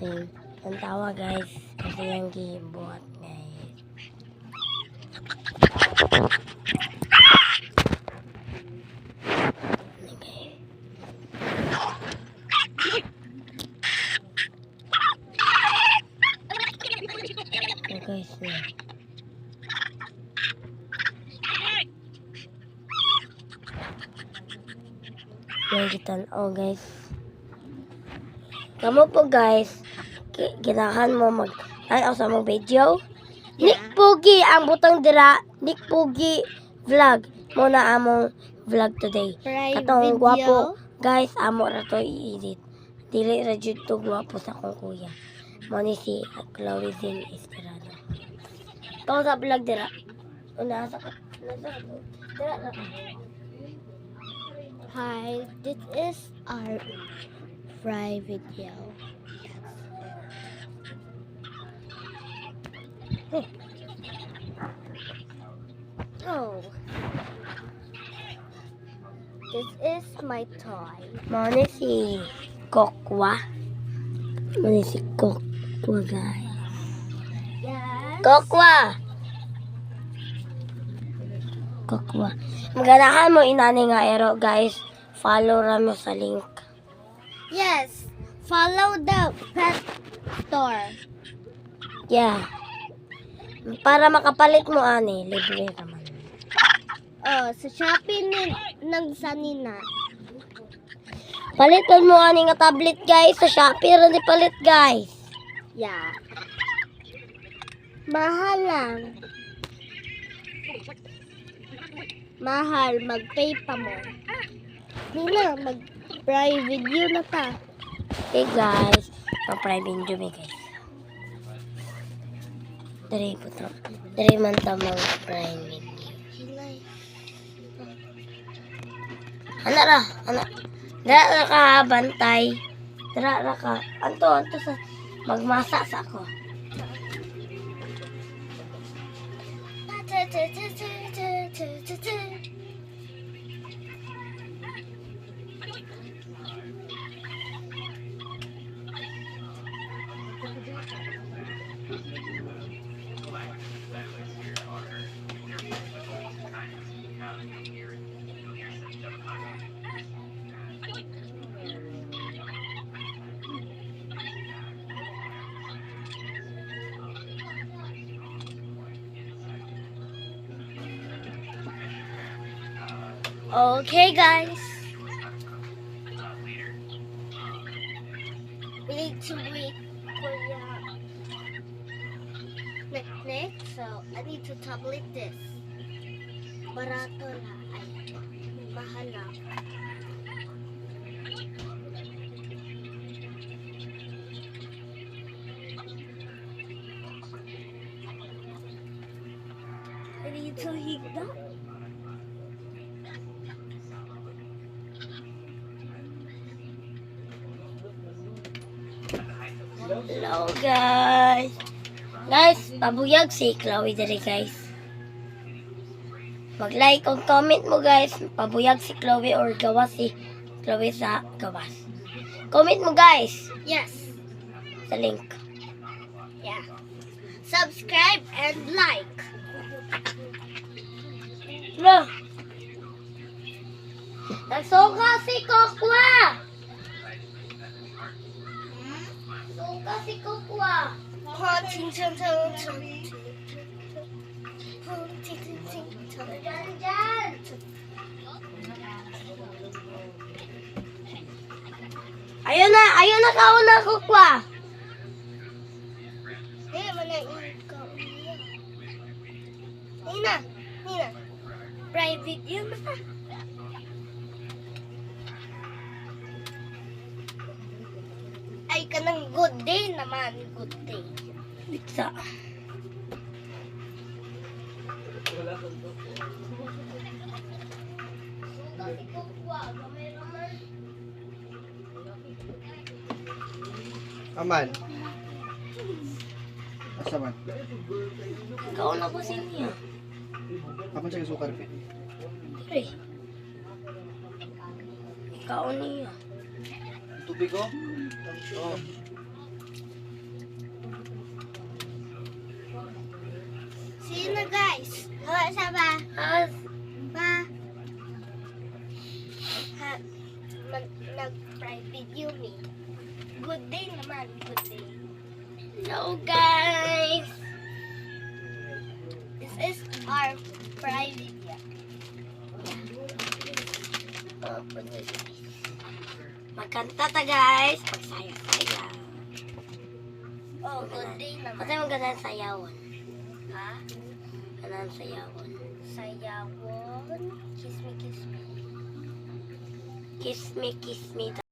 natin ang tawa guys kasi yung gibuhat guys. Okay. Guys na. Yan kita guys. Kamu po guys, ginahan mo mag-like sa mong video. Yeah. Nick Pogi ang butang dira. Nick Pogi vlog. Muna among vlog today. Katong gwapo guys, amo ra to i-edit. Dili ra jud to gwapo sa akong kuya. Mo ni si Chloe Zin Esperado. To sa vlog dira. Una sa dira. Hi, this is our fry video. Oh, this is my toy. Mana si Kokwa? Mana si Kokwa guys? Yes. Kokwa. Kokwa. Maganahan mo inani nga ero guys. Follow ra mo sa link. Yes. Follow the pet store. Yeah. Para makapalit mo ani, libre naman. Oh, sa Shopee ng sanina. Palitan mo ani nga tablet guys sa Shopee ra ni palit guys. Yeah. Mahal lang. Mahal, mag-pay pa mo. Nila, mag-private video na ta. Okay guys, mag-private video guys. Dari po to. Dari man ta mag-private video. Anak ra, anak. Dara ra ka bantay. Dara ra ka. Anto sa magmasa sa ako. Okay, guys. We need to wait for next. So I need to tablet this. Barato na. Ay, mahal na. I need to higda. Hello guys. Guys, pabuyag si Chloe dere guys. Mag-like o comment mo guys. Pabuyag si Chloe or gawas si Chloe sa gawas. Comment mo guys. Yes. Sa link. Yeah. Subscribe and like. No. Nagsuka si Kokwa. Kasi Kokwa. Ayun na kauna Kokwa. Nina. Private yun. Ay, kanang good day naman. Good day. Bisa. Aman. Asa man? Ikaw na ko siya. Aman siya sukar pe. Pre. Ikaw niya. Tubig ko? Oh. Sa ba? As, Ba? Ha, nag-private video me. Good day naman, good day. hello guys! This is our private video. Magkanta ta guys. Pagsaya-saya. Oh, good day naman. Kasi mo ganang sayawan. Ha? Ganang sayawan. Sayawon. Kiss me, kiss me. Kiss me, kiss me.